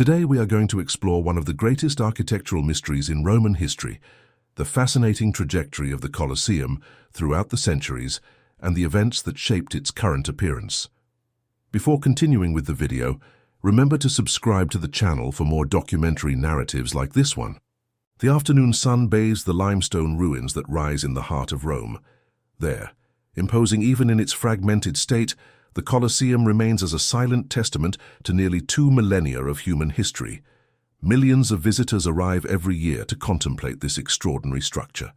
Today we are going to explore one of the greatest architectural mysteries in Roman history, the fascinating trajectory of the Colosseum throughout the centuries and the events that shaped its current appearance. Before continuing with the video, remember to subscribe to the channel for more documentary narratives like this one. The afternoon sun bathes the limestone ruins that rise in the heart of Rome. There, imposing even in its fragmented state, the Colosseum remains as a silent testament to nearly 2 millennia of human history. Millions of visitors arrive every year to contemplate this extraordinary structure.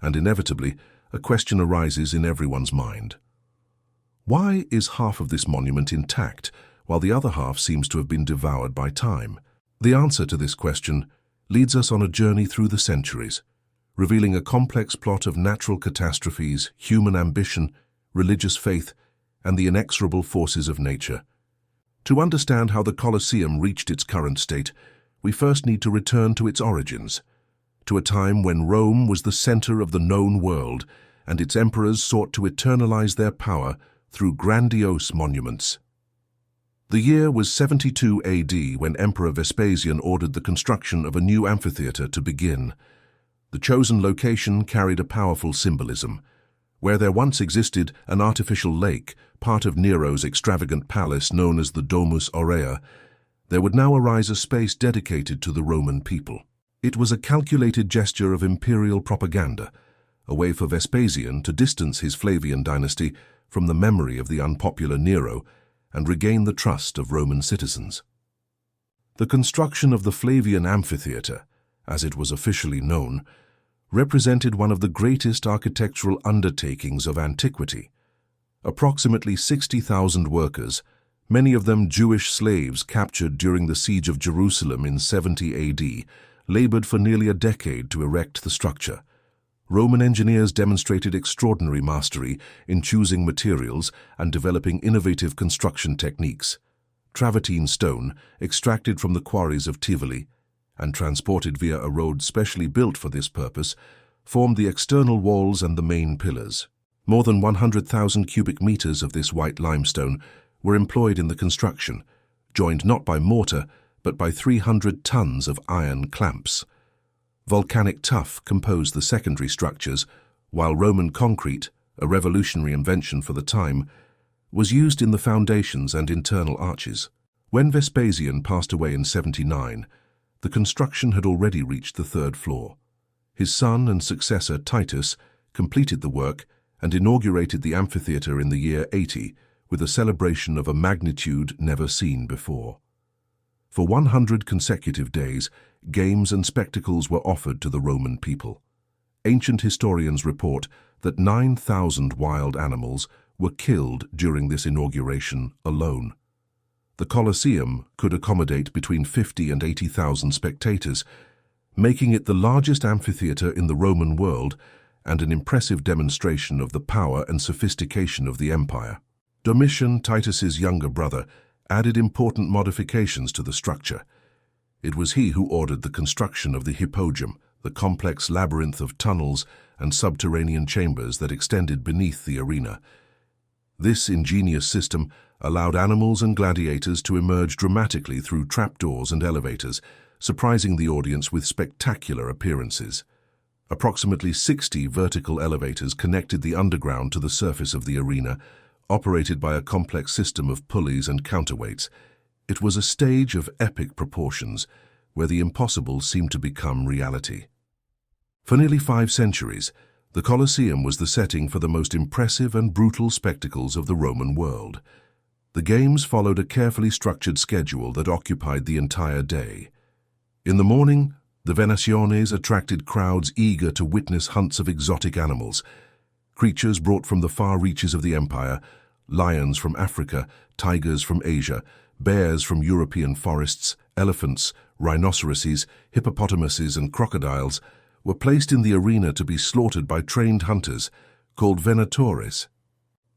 And inevitably, a question arises in everyone's mind. Why is half of this monument intact, while the other half seems to have been devoured by time? The answer to this question leads us on a journey through the centuries, revealing a complex plot of natural catastrophes, human ambition, religious faith, and the inexorable forces of nature. To understand how the Colosseum reached its current state, we first need to return to its origins, to a time when Rome was the center of the known world, and its emperors sought to eternalize their power through grandiose monuments. The year was 72 AD when Emperor Vespasian ordered the construction of a new amphitheater to begin. The chosen location carried a powerful symbolism. Where there once existed an artificial lake, part of Nero's extravagant palace known as the Domus Aurea, there would now arise a space dedicated to the Roman people. It was a calculated gesture of imperial propaganda, a way for Vespasian to distance his Flavian dynasty from the memory of the unpopular Nero and regain the trust of Roman citizens. The construction of the Flavian amphitheater, as it was officially known, represented one of the greatest architectural undertakings of antiquity. Approximately 60,000 workers, many of them Jewish slaves captured during the siege of Jerusalem in 70 AD, labored for nearly a decade to erect the structure. Roman engineers demonstrated extraordinary mastery in choosing materials and developing innovative construction techniques. Travertine stone, extracted from the quarries of Tivoli and transported via a road specially built for this purpose, formed the external walls and the main pillars. More than 100,000 cubic meters of this white limestone were employed in the construction, joined not by mortar, but by 300 tons of iron clamps. Volcanic tuff composed the secondary structures, while Roman concrete, a revolutionary invention for the time, was used in the foundations and internal arches. When Vespasian passed away in 79, the construction had already reached the 3rd floor. His son and successor Titus completed the work and inaugurated the amphitheater in the year 80 with a celebration of a magnitude never seen before. For 100 consecutive days, games and spectacles were offered to the Roman people. Ancient historians report that 9,000 wild animals were killed during this inauguration alone. The Colosseum could accommodate between 50 and 80,000 spectators, making it the largest amphitheater in the Roman world and an impressive demonstration of the power and sophistication of the empire. Domitian, Titus's younger brother, added important modifications to the structure. It was he who ordered the construction of the Hippodrome, the complex labyrinth of tunnels and subterranean chambers that extended beneath the arena. This ingenious system allowed animals and gladiators to emerge dramatically through trapdoors and elevators, surprising the audience with spectacular appearances. Approximately 60 vertical elevators connected the underground to the surface of the arena, operated by a complex system of pulleys and counterweights. It was a stage of epic proportions, where the impossible seemed to become reality. For nearly 5 centuries, the Colosseum was the setting for the most impressive and brutal spectacles of the Roman world. The games followed a carefully structured schedule that occupied the entire day. In the morning, the Venationes attracted crowds eager to witness hunts of exotic animals. Creatures brought from the far reaches of the empire, lions from Africa, tigers from Asia, bears from European forests, elephants, rhinoceroses, hippopotamuses, and crocodiles, were placed in the arena to be slaughtered by trained hunters, called venatores.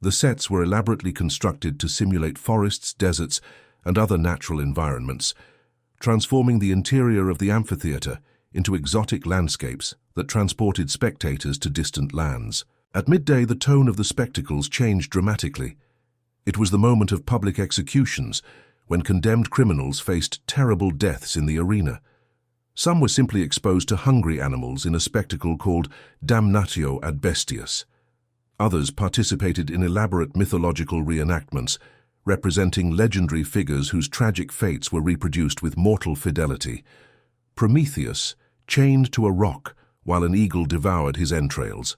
The sets were elaborately constructed to simulate forests, deserts, and other natural environments, transforming the interior of the amphitheater into exotic landscapes that transported spectators to distant lands. At midday, the tone of the spectacles changed dramatically. It was the moment of public executions, when condemned criminals faced terrible deaths in the arena. Some were simply exposed to hungry animals in a spectacle called damnatio ad bestias. Others participated in elaborate mythological reenactments, representing legendary figures whose tragic fates were reproduced with mortal fidelity. Prometheus, chained to a rock while an eagle devoured his entrails.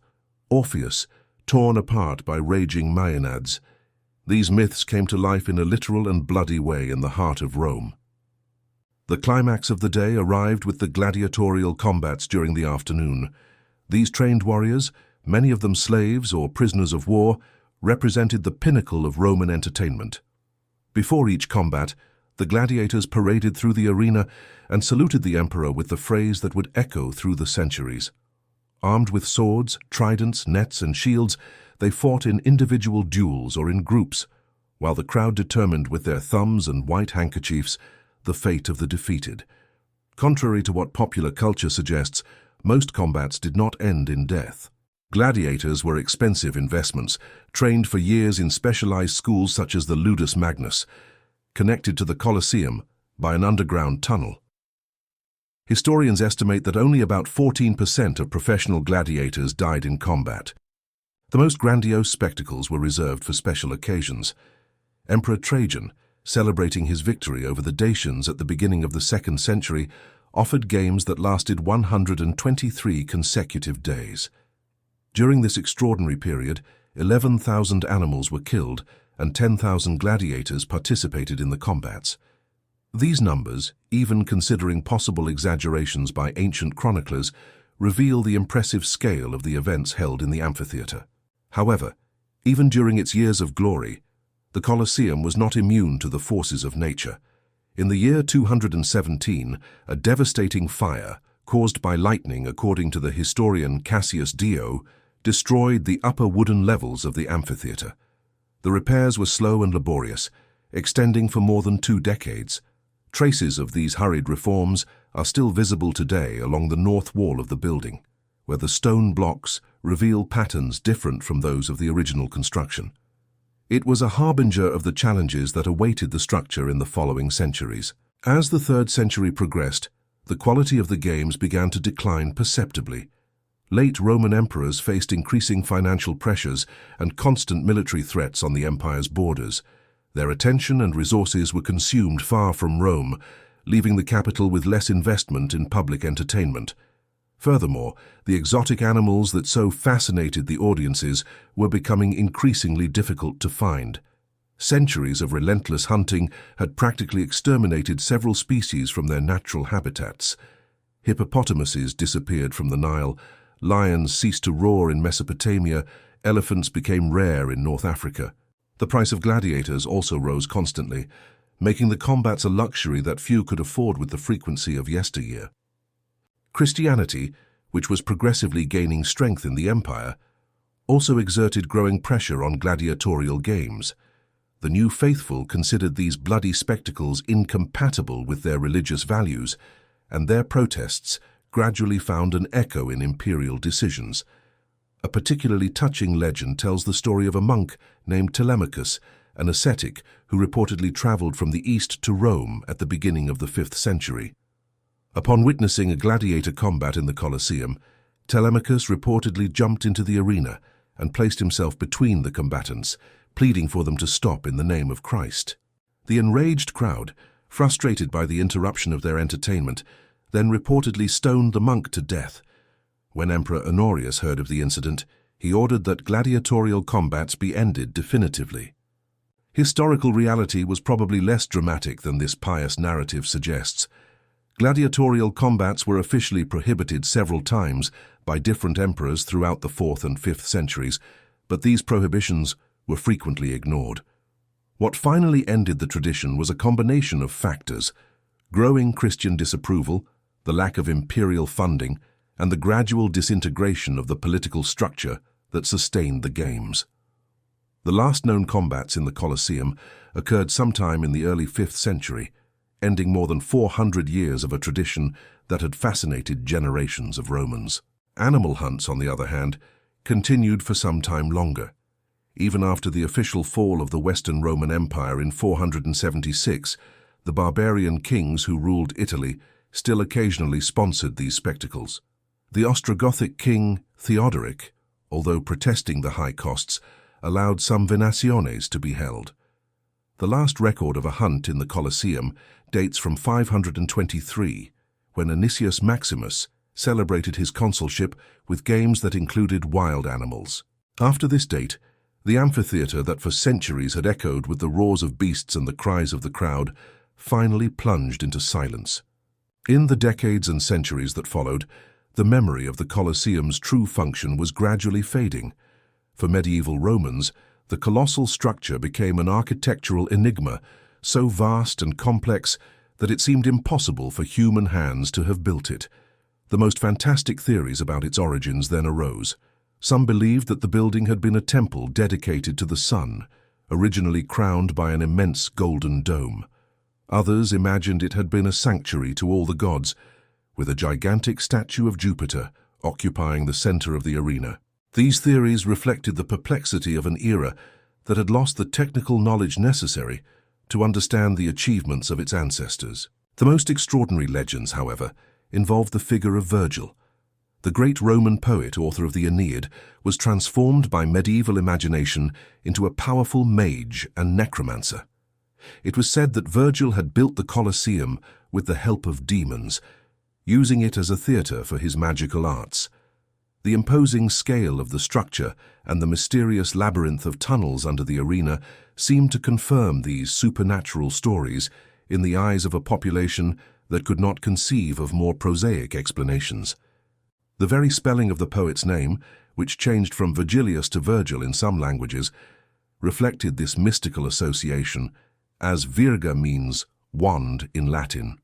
Orpheus, torn apart by raging maenads. These myths came to life in a literal and bloody way in the heart of Rome. The climax of the day arrived with the gladiatorial combats during the afternoon. These trained warriors, many of them slaves or prisoners of war, represented the pinnacle of Roman entertainment. Before each combat, the gladiators paraded through the arena and saluted the emperor with the phrase that would echo through the centuries. Armed with swords, tridents, nets, and shields, they fought in individual duels or in groups, while the crowd determined with their thumbs and white handkerchiefs the fate of the defeated. Contrary to what popular culture suggests, most combats did not end in death. Gladiators were expensive investments, trained for years in specialized schools such as the Ludus Magnus, connected to the Colosseum by an underground tunnel. Historians estimate that only about 14% of professional gladiators died in combat. The most grandiose spectacles were reserved for special occasions. Emperor Trajan, celebrating his victory over the Dacians at the beginning of the 2nd century, offered games that lasted 123 consecutive days. During this extraordinary period, 11,000 animals were killed and 10,000 gladiators participated in the combats. These numbers, even considering possible exaggerations by ancient chroniclers, reveal the impressive scale of the events held in the amphitheater. However, even during its years of glory, the Colosseum was not immune to the forces of nature. In the year 217, a devastating fire, caused by lightning according to the historian Cassius Dio, destroyed the upper wooden levels of the amphitheater. The repairs were slow and laborious, extending for more than 2 decades. Traces of these hurried reforms are still visible today along the north wall of the building, where the stone blocks reveal patterns different from those of the original construction. It was a harbinger of the challenges that awaited the structure in the following centuries. As the 3rd century progressed, the quality of the games began to decline perceptibly. Late Roman emperors faced increasing financial pressures and constant military threats on the empire's borders. Their attention and resources were consumed far from Rome, leaving the capital with less investment in public entertainment. Furthermore, the exotic animals that so fascinated the audiences were becoming increasingly difficult to find. Centuries of relentless hunting had practically exterminated several species from their natural habitats. Hippopotamuses disappeared from the Nile, lions ceased to roar in Mesopotamia, elephants became rare in North Africa. The price of gladiators also rose constantly, making the combats a luxury that few could afford with the frequency of yesteryear. Christianity, which was progressively gaining strength in the empire, also exerted growing pressure on gladiatorial games. The new faithful considered these bloody spectacles incompatible with their religious values, and their protests gradually found an echo in imperial decisions. A particularly touching legend tells the story of a monk named Telemachus, an ascetic who reportedly traveled from the east to Rome at the beginning of the 5th century. Upon witnessing a gladiator combat in the Colosseum, Telemachus reportedly jumped into the arena and placed himself between the combatants, pleading for them to stop in the name of Christ. The enraged crowd, frustrated by the interruption of their entertainment, then reportedly stoned the monk to death. When Emperor Honorius heard of the incident, he ordered that gladiatorial combats be ended definitively. Historical reality was probably less dramatic than this pious narrative suggests. Gladiatorial combats were officially prohibited several times by different emperors throughout the 4th and 5th centuries, but these prohibitions were frequently ignored. What finally ended the tradition was a combination of factors: growing Christian disapproval, the lack of imperial funding, and the gradual disintegration of the political structure that sustained the games. The last known combats in the Colosseum occurred sometime in the early 5th century, ending more than 400 years of a tradition that had fascinated generations of Romans. Animal hunts, on the other hand, continued for some time longer. Even after the official fall of the Western Roman Empire in 476, the barbarian kings who ruled Italy still occasionally sponsored these spectacles. The Ostrogothic king Theodoric, although protesting the high costs, allowed some venaciones to be held. The last record of a hunt in the Colosseum dates from 523, when Anicius Maximus celebrated his consulship with games that included wild animals. After this date, the amphitheater that for centuries had echoed with the roars of beasts and the cries of the crowd finally plunged into silence. In the decades and centuries that followed, the memory of the Colosseum's true function was gradually fading. For medieval Romans, the colossal structure became an architectural enigma, so vast and complex that it seemed impossible for human hands to have built it. The most fantastic theories about its origins then arose. Some believed that the building had been a temple dedicated to the sun, originally crowned by an immense golden dome. Others imagined it had been a sanctuary to all the gods, with a gigantic statue of Jupiter occupying the center of the arena. These theories reflected the perplexity of an era that had lost the technical knowledge necessary to understand the achievements of its ancestors. The most extraordinary legends, however, involved the figure of Virgil. The great Roman poet, author of the Aeneid, was transformed by medieval imagination into a powerful mage and necromancer. It was said that Virgil had built the Colosseum with the help of demons, using it as a theater for his magical arts. The imposing scale of the structure and the mysterious labyrinth of tunnels under the arena seemed to confirm these supernatural stories in the eyes of a population that could not conceive of more prosaic explanations. The very spelling of the poet's name, which changed from Virgilius to Virgil in some languages, reflected this mystical association, as virga means wand in Latin.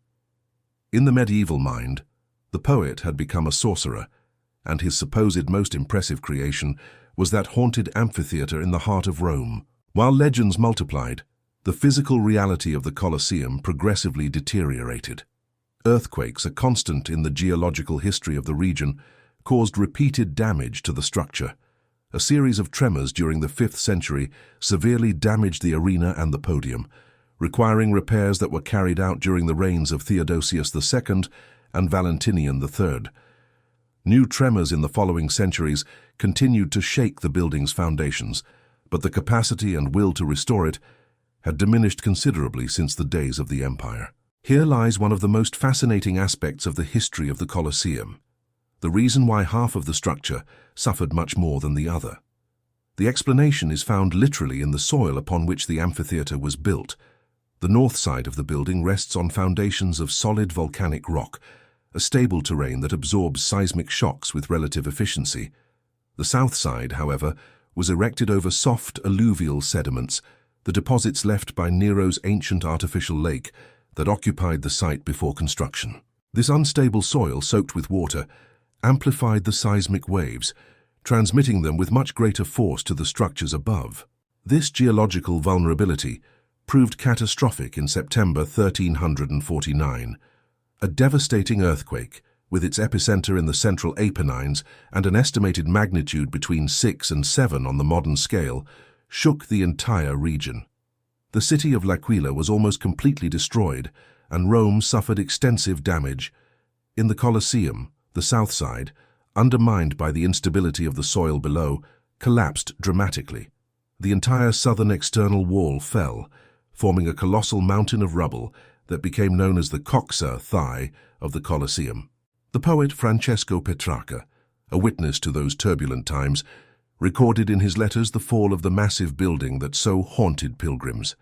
In the medieval mind, the poet had become a sorcerer, and his supposed most impressive creation was that haunted amphitheater in the heart of Rome. While legends multiplied, the physical reality of the Colosseum progressively deteriorated. Earthquakes, a constant in the geological history of the region, caused repeated damage to the structure. A series of tremors during the 5th century severely damaged the arena and the podium, requiring repairs that were carried out during the reigns of Theodosius II and Valentinian III. New tremors in the following centuries continued to shake the building's foundations, but the capacity and will to restore it had diminished considerably since the days of the empire. Here lies one of the most fascinating aspects of the history of the Colosseum, the reason why half of the structure suffered much more than the other. The explanation is found literally in the soil upon which the amphitheater was built. The north side of the building rests on foundations of solid volcanic rock, a stable terrain that absorbs seismic shocks with relative efficiency. The south side, however, was erected over soft alluvial sediments, the deposits left by Nero's ancient artificial lake that occupied the site before construction. This unstable soil, soaked with water, amplified the seismic waves, transmitting them with much greater force to the structures above. This geological vulnerability proved catastrophic in September 1349. A devastating earthquake, with its epicenter in the central Apennines and an estimated magnitude between 6 and 7 on the modern scale, shook the entire region. The city of L'Aquila was almost completely destroyed, and Rome suffered extensive damage. In the Colosseum, the south side, undermined by the instability of the soil below, collapsed dramatically. The entire southern external wall fell, forming a colossal mountain of rubble that became known as the Coxa Thigh of the Colosseum. The poet Francesco Petrarca, a witness to those turbulent times, recorded in his letters the fall of the massive building that so haunted pilgrims.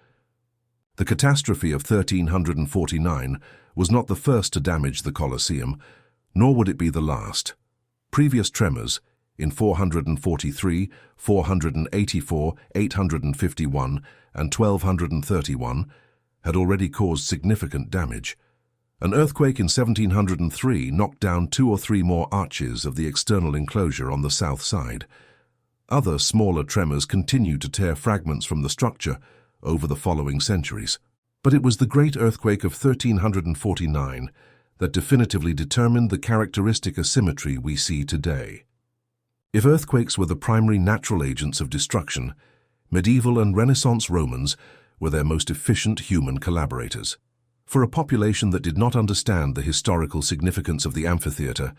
The catastrophe of 1349 was not the first to damage the Colosseum, nor would it be the last. Previous tremors, in 443, 484, 851, and 1231, had already caused significant damage. An earthquake in 1703 knocked down 2 or 3 more arches of the external enclosure on the south side. Other smaller tremors continued to tear fragments from the structure over the following centuries. But it was the great earthquake of 1349 that definitively determined the characteristic asymmetry we see today. If earthquakes were the primary natural agents of destruction, Medieval and Renaissance Romans were their most efficient human collaborators. For a population that did not understand the historical significance of the amphitheater,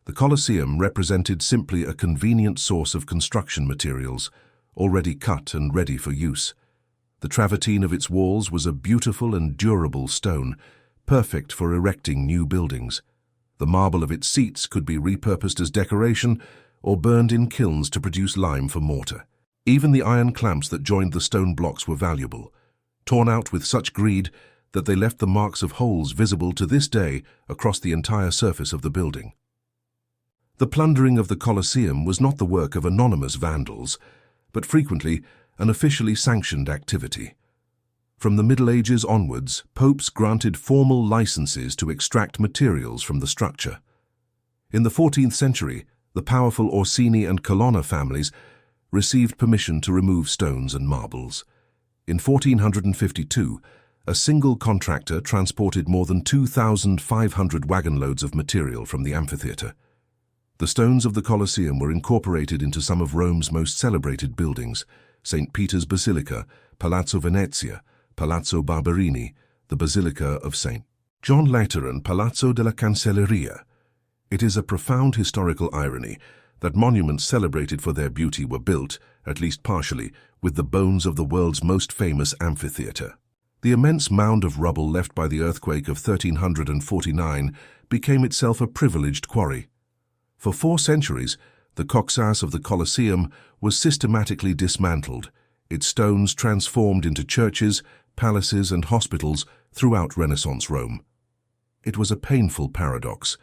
the Colosseum represented simply a convenient source of construction materials, already cut and ready for use. The travertine of its walls was a beautiful and durable stone, perfect for erecting new buildings. The marble of its seats could be repurposed as decoration or burned in kilns to produce lime for mortar. Even the iron clamps that joined the stone blocks were valuable, torn out with such greed that they left the marks of holes visible to this day across the entire surface of the building. The plundering of the Colosseum was not the work of anonymous vandals, but frequently an officially sanctioned activity. From the Middle Ages onwards, popes granted formal licenses to extract materials from the structure. In the 14th century, the powerful Orsini and Colonna families received permission to remove stones and marbles. In 1452, a single contractor transported more than 2,500 wagon loads of material from the amphitheater. The stones of the Colosseum were incorporated into some of Rome's most celebrated buildings: St. Peter's Basilica, Palazzo Venezia, Palazzo Barberini, the Basilica of St. John Lateran, Palazzo della Cancelleria. It is a profound historical irony that monuments celebrated for their beauty were built, at least partially, with the bones of the world's most famous amphitheater. The immense mound of rubble left by the earthquake of 1349 became itself a privileged quarry. For 4 centuries, the coxasse of the Colosseum was systematically dismantled, its stones transformed into churches, palaces, and hospitals throughout Renaissance Rome. It was a painful paradox.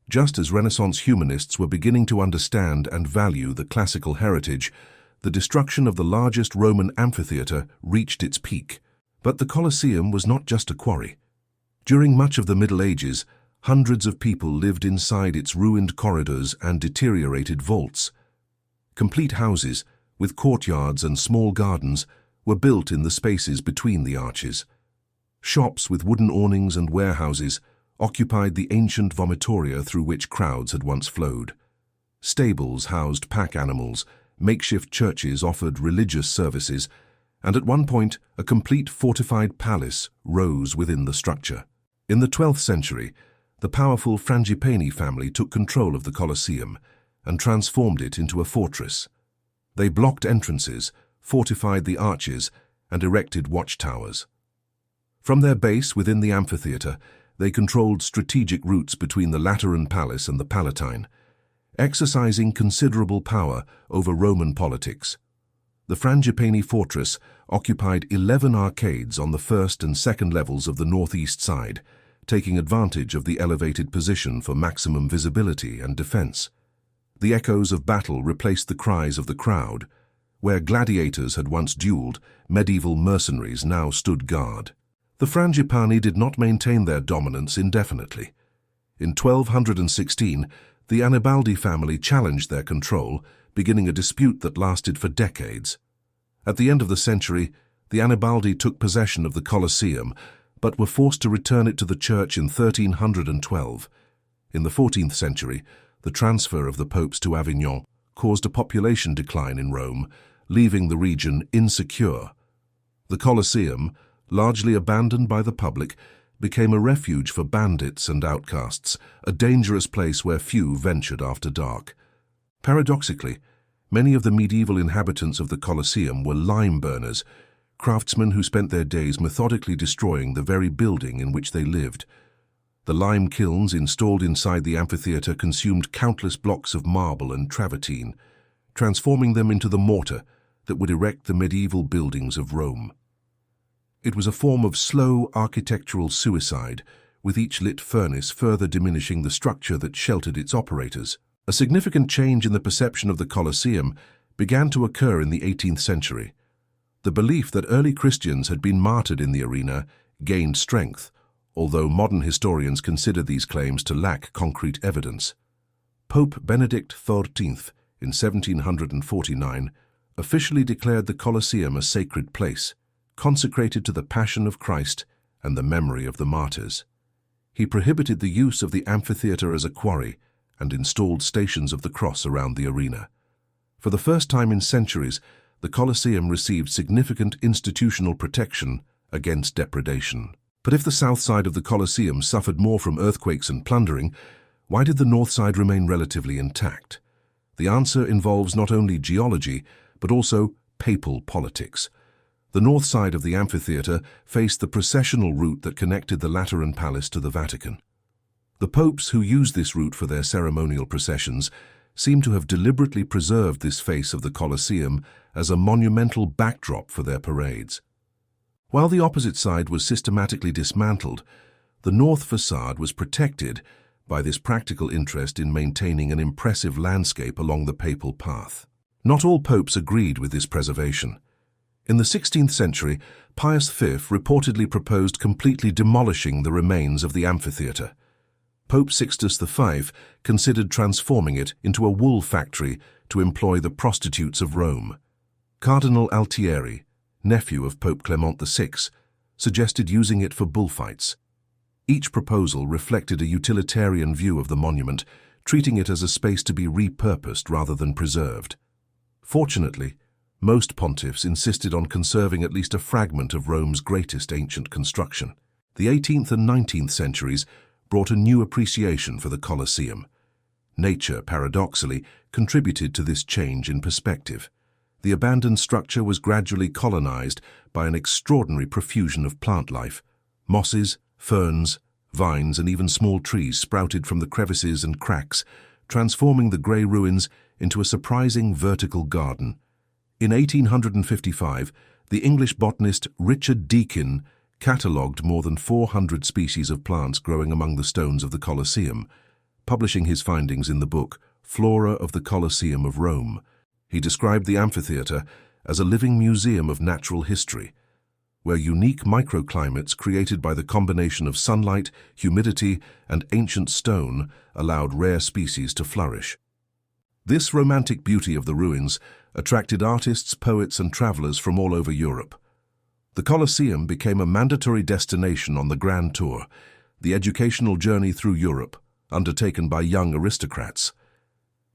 Just as Renaissance humanists were beginning to understand and value the classical heritage, the destruction of the largest Roman amphitheater reached its peak. But the Colosseum was not just a quarry. During much of the Middle Ages, hundreds of people lived inside its ruined corridors and deteriorated vaults. Complete houses, with courtyards and small gardens, were built in the spaces between the arches. Shops with wooden awnings and warehouses occupied the ancient vomitoria through which crowds had once flowed. Stables housed pack animals, makeshift churches offered religious services, and at one point a complete fortified palace rose within the structure. In the 12th century, the powerful Frangipani family took control of the Colosseum and transformed it into a fortress. They blocked entrances, fortified the arches, and erected watchtowers. From their base within the amphitheater, they controlled strategic routes between the Lateran Palace and the Palatine, exercising considerable power over Roman politics. The Frangipani fortress occupied 11 arcades on the first and second levels of the northeast side, taking advantage of the elevated position for maximum visibility and defense. The echoes of battle replaced the cries of the crowd. Where gladiators had once dueled, medieval mercenaries now stood guard. The Frangipani did not maintain their dominance indefinitely. In 1216, the Annibaldi family challenged their control, beginning a dispute that lasted for decades. At the end of the century, the Annibaldi took possession of the Colosseum, but were forced to return it to the church in 1312. In the 14th century, the transfer of the popes to Avignon caused a population decline in Rome, leaving the region insecure. The Colosseum, largely abandoned by the public, became a refuge for bandits and outcasts, a dangerous place where few ventured after dark. Paradoxically, many of the medieval inhabitants of the Colosseum were lime burners, craftsmen who spent their days methodically destroying the very building in which they lived. The lime kilns installed inside the amphitheater consumed countless blocks of marble and travertine, transforming them into the mortar that would erect the medieval buildings of Rome. It was a form of slow architectural suicide, with each lit furnace further diminishing the structure that sheltered its operators. A significant change in the perception of the Colosseum began to occur in the 18th century. The belief that early Christians had been martyred in the arena gained strength, although modern historians consider these claims to lack concrete evidence. Pope Benedict XIV, in 1749, officially declared the Colosseum a sacred place, consecrated to the Passion of Christ and the memory of the martyrs. He prohibited the use of the amphitheater as a quarry and installed stations of the cross around the arena. For the first time in centuries, the Colosseum received significant institutional protection against depredation. But if the south side of the Colosseum suffered more from earthquakes and plundering, why did the north side remain relatively intact? The answer involves not only geology, but also papal politics. The north side of the amphitheatre faced the processional route that connected the Lateran Palace to the Vatican. The popes who used this route for their ceremonial processions seem to have deliberately preserved this face of the Colosseum as a monumental backdrop for their parades. While the opposite side was systematically dismantled, the north facade was protected by this practical interest in maintaining an impressive landscape along the papal path. Not all popes agreed with this preservation. In the 16th century, Pius V reportedly proposed completely demolishing the remains of the amphitheatre. Pope Sixtus V considered transforming it into a wool factory to employ the prostitutes of Rome. Cardinal Altieri, nephew of Pope Clement VI, suggested using it for bullfights. Each proposal reflected a utilitarian view of the monument, treating it as a space to be repurposed rather than preserved. Fortunately, most pontiffs insisted on conserving at least a fragment of Rome's greatest ancient construction. The 18th and 19th centuries brought a new appreciation for the Colosseum. Nature, paradoxically, contributed to this change in perspective. The abandoned structure was gradually colonized by an extraordinary profusion of plant life. Mosses, ferns, vines, and even small trees sprouted from the crevices and cracks, transforming the grey ruins into a surprising vertical garden. In 1855, the English botanist Richard Decay catalogued more than 400 species of plants growing among the stones of the Colosseum, publishing his findings in the book Flora of the Colosseum of Rome. He described the amphitheatre as a living museum of natural history, where unique microclimates created by the combination of sunlight, humidity, and ancient stone allowed rare species to flourish. This romantic beauty of the ruins attracted artists, poets, and travelers from all over Europe. The Colosseum became a mandatory destination on the Grand Tour, the educational journey through Europe, undertaken by young aristocrats.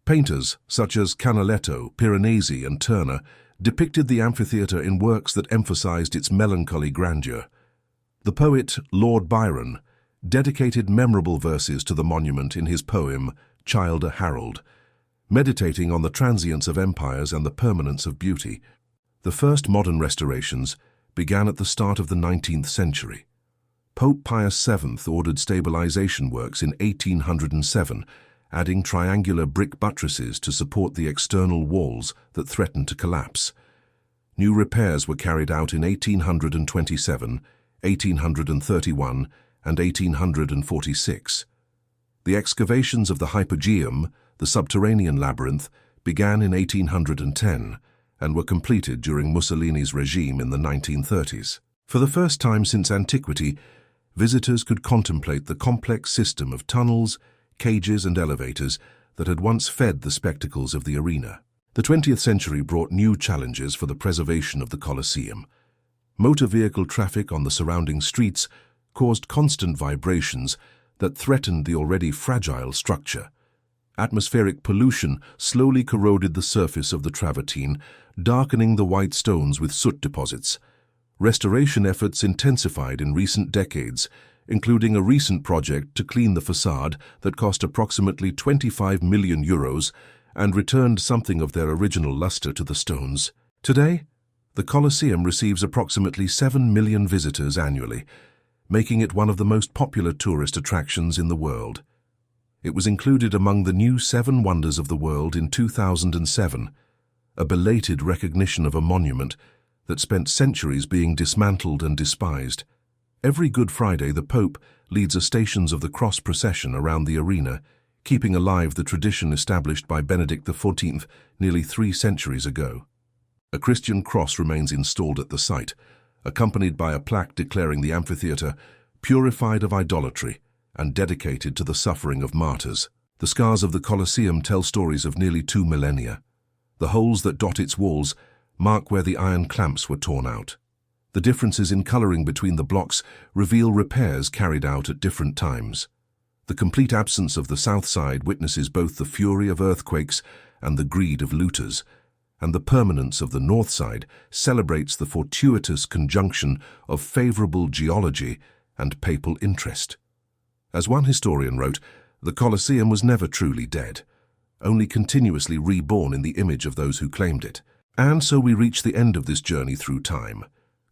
Painters such as Canaletto, Piranesi, and Turner depicted the amphitheatre in works that emphasized its melancholy grandeur. The poet Lord Byron dedicated memorable verses to the monument in his poem Childe Harold, meditating on the transience of empires and the permanence of beauty. The first modern restorations began at the start of the 19th century. Pope Pius VII ordered stabilization works in 1807, adding triangular brick buttresses to support the external walls that threatened to collapse. New repairs were carried out in 1827, 1831, and 1846. The excavations of the Hypogeum, the subterranean labyrinth, began in 1810 and were completed during Mussolini's regime in the 1930s. For the first time since antiquity, visitors could contemplate the complex system of tunnels, cages, and elevators that had once fed the spectacles of the arena. The 20th century brought new challenges for the preservation of the Colosseum. Motor vehicle traffic on the surrounding streets caused constant vibrations that threatened the already fragile structure. Atmospheric pollution slowly corroded the surface of the travertine, darkening the white stones with soot deposits. Restoration efforts intensified in recent decades, including a recent project to clean the facade that cost approximately €25 million and returned something of their original luster to the stones. Today, the Colosseum receives approximately 7 million visitors annually, making it one of the most popular tourist attractions in the world. It was included among the new 7 Wonders of the World in 2007, a belated recognition of a monument that spent centuries being dismantled and despised. Every Good Friday, the Pope leads a Stations of the Cross procession around the arena, keeping alive the tradition established by Benedict XIV nearly 3 centuries ago. A Christian cross remains installed at the site, accompanied by a plaque declaring the amphitheatre purified of idolatry and dedicated to the suffering of martyrs. The scars of the Colosseum tell stories of nearly 2 millennia. The holes that dot its walls mark where the iron clamps were torn out. The differences in coloring between the blocks reveal repairs carried out at different times. The complete absence of the south side witnesses both the fury of earthquakes and the greed of looters, and the permanence of the north side celebrates the fortuitous conjunction of favorable geology and papal interest. As one historian wrote, the Colosseum was never truly dead, only continuously reborn in the image of those who claimed it. And so we reach the end of this journey through time,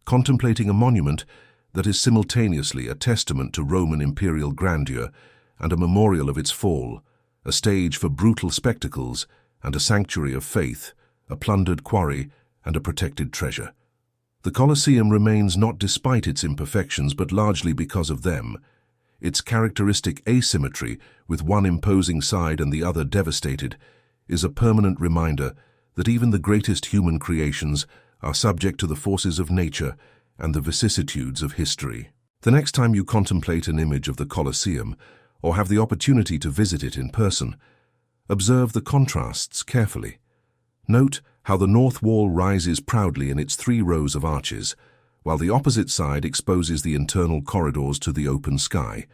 contemplating a monument that is simultaneously a testament to Roman imperial grandeur and a memorial of its fall, a stage for brutal spectacles and a sanctuary of faith, a plundered quarry and a protected treasure. The Colosseum remains not despite its imperfections but largely because of them. Its characteristic asymmetry, with one imposing side and the other devastated, is a permanent reminder that even the greatest human creations are subject to the forces of nature and the vicissitudes of history. The next time you contemplate an image of the Colosseum, or have the opportunity to visit it in person, observe the contrasts carefully. Note how the north wall rises proudly in its 3 rows of arches, while the opposite side exposes the internal corridors to the open sky.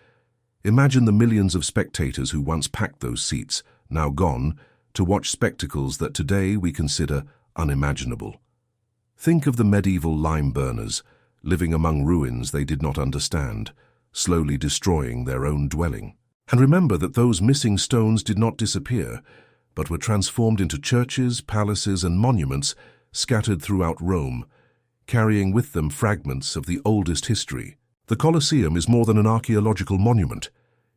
Imagine the millions of spectators who once packed those seats, now gone, to watch spectacles that today we consider unimaginable. Think of the medieval lime burners, living among ruins they did not understand, slowly destroying their own dwelling. And remember that those missing stones did not disappear, but were transformed into churches, palaces, and monuments scattered throughout Rome, carrying with them fragments of the oldest history. The Colosseum is more than an archaeological monument.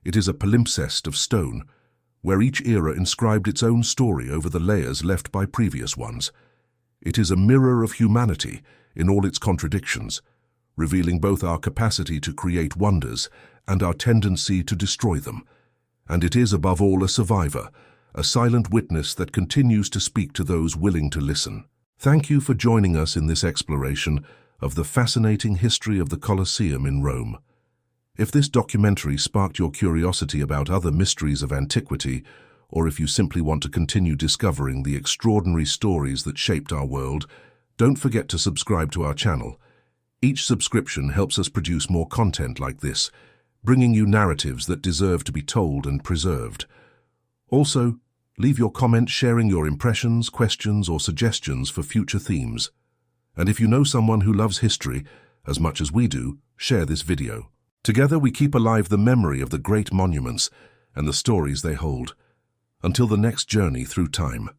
It is a palimpsest of stone, where each era inscribed its own story over the layers left by previous ones. It is a mirror of humanity in all its contradictions, revealing both our capacity to create wonders and our tendency to destroy them. And it is, above all, a survivor, a silent witness that continues to speak to those willing to listen. Thank you for joining us in this exploration of the fascinating history of the Colosseum in Rome. If this documentary sparked your curiosity about other mysteries of antiquity, or if you simply want to continue discovering the extraordinary stories that shaped our world, don't forget to subscribe to our channel. Each subscription helps us produce more content like this, bringing you narratives that deserve to be told and preserved. Also, leave your comments sharing your impressions, questions, or suggestions for future themes. And if you know someone who loves history as much as we do, share this video. Together we keep alive the memory of the great monuments and the stories they hold. Until the next journey through time.